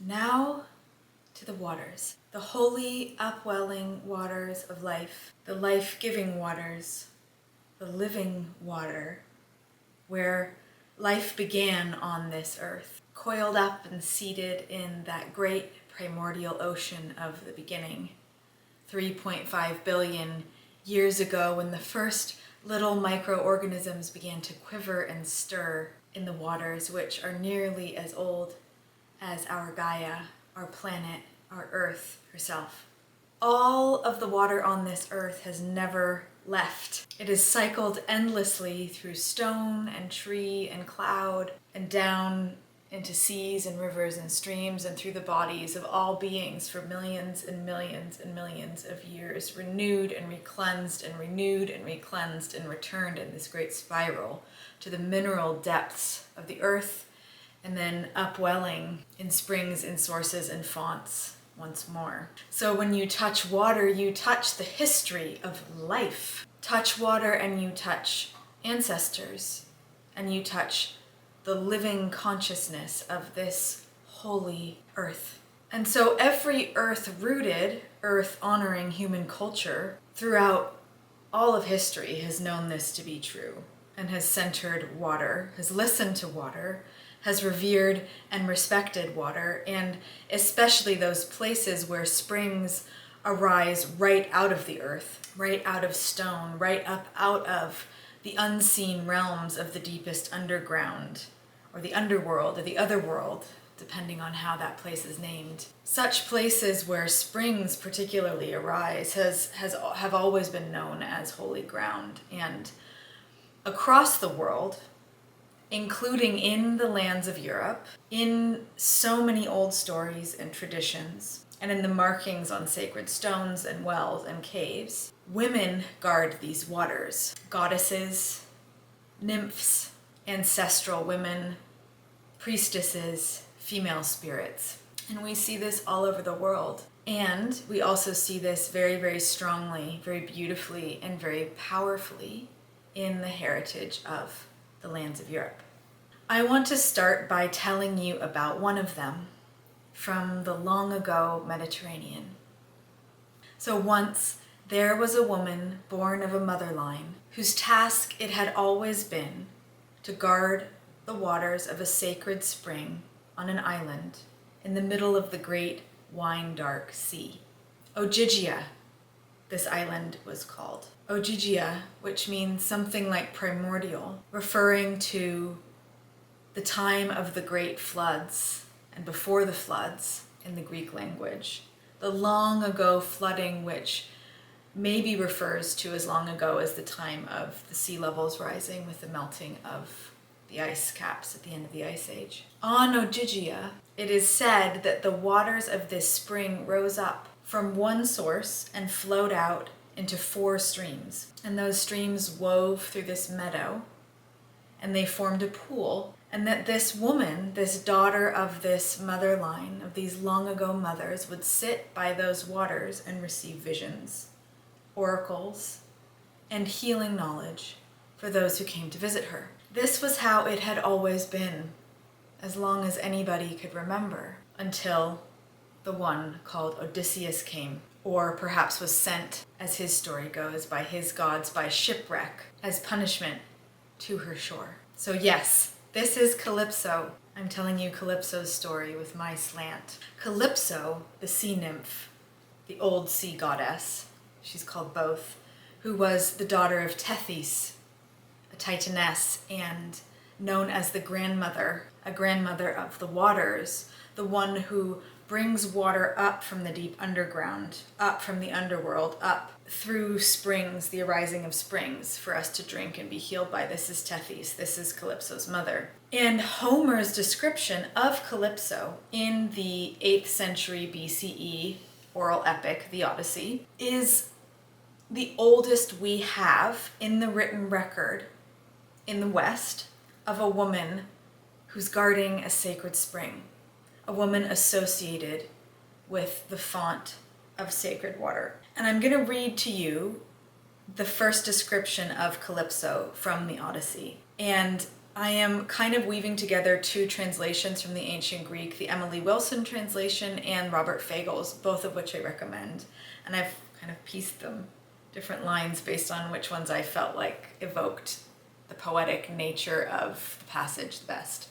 Now to the waters, the holy upwelling waters of life, the life-giving waters, the living water, where life began on this earth, coiled up and seated in that great primordial ocean of the beginning, 3.5 billion years ago, when the first little microorganisms began to quiver and stir in the waters, which are nearly as old as our Gaia, our planet, our Earth herself. All of the water on this earth has never left. It has cycled endlessly through stone and tree and cloud and down into seas and rivers and streams and through the bodies of all beings for millions and millions and millions of years, renewed and recleansed and renewed and recleansed and returned in this great spiral to the mineral depths of the earth, and then upwelling in springs and sources and fonts once more. So when you touch water, you touch the history of life. Touch water and you touch ancestors, and you touch the living consciousness of this holy earth. And so every earth-rooted, earth-honoring human culture throughout all of history has known this to be true, and has centered water, has listened to water, has revered and respected water, and especially those places where springs arise right out of the earth, right out of stone, right up out of the unseen realms of the deepest underground, or the underworld, or the otherworld, depending on how that place is named. Such places where springs particularly arise have always been known as holy ground, and across the world, including in the lands of Europe, in so many old stories and traditions, and in the markings on sacred stones and wells and caves, women guard these waters. Goddesses, nymphs, ancestral women, priestesses, female spirits. And we see this all over the world. And we also see this very, very strongly, very beautifully, and very powerfully in the heritage of the lands of Europe. I want to start by telling you about one of them from the long ago Mediterranean. So once there was a woman born of a mother line whose task it had always been to guard the waters of a sacred spring on an island in the middle of the great wine-dark sea. Ogygia, this island was called. Ogygia, which means something like primordial, referring to the time of the great floods and before the floods in the Greek language. The long ago flooding, which maybe refers to as long ago as the time of the sea levels rising with the melting of the ice caps at the end of the Ice Age. On Ogygia, it is said that the waters of this spring rose up from one source and flowed out into 4 streams. And those streams wove through this meadow, and they formed a pool. And that this woman, this daughter of this mother line, of these long ago mothers, would sit by those waters and receive visions, oracles, and healing knowledge for those who came to visit her. This was how it had always been, as long as anybody could remember, until the one called Odysseus came, or perhaps was sent, as his story goes, by his gods by shipwreck as punishment to her shore. So yes, this is Calypso. I'm telling you Calypso's story with my slant. Calypso, the sea nymph, the old sea goddess, she's called both, who was the daughter of Tethys, a titaness, and known as the grandmother, a grandmother of the waters, the one who brings water up from the deep underground, up from the underworld, up through springs, the arising of springs, for us to drink and be healed by. This is Tethys, this is Calypso's mother. And Homer's description of Calypso in the 8th century BCE oral epic, the Odyssey, is the oldest we have in the written record in the West of a woman who's guarding a sacred spring, a woman associated with the font of sacred water. And I'm going to read to you the first description of Calypso from the Odyssey. And I am kind of weaving together two translations from the ancient Greek, the Emily Wilson translation and Robert Fagel's, both of which I recommend. And I've kind of pieced them, different lines based on which ones I felt like evoked the poetic nature of the passage the best.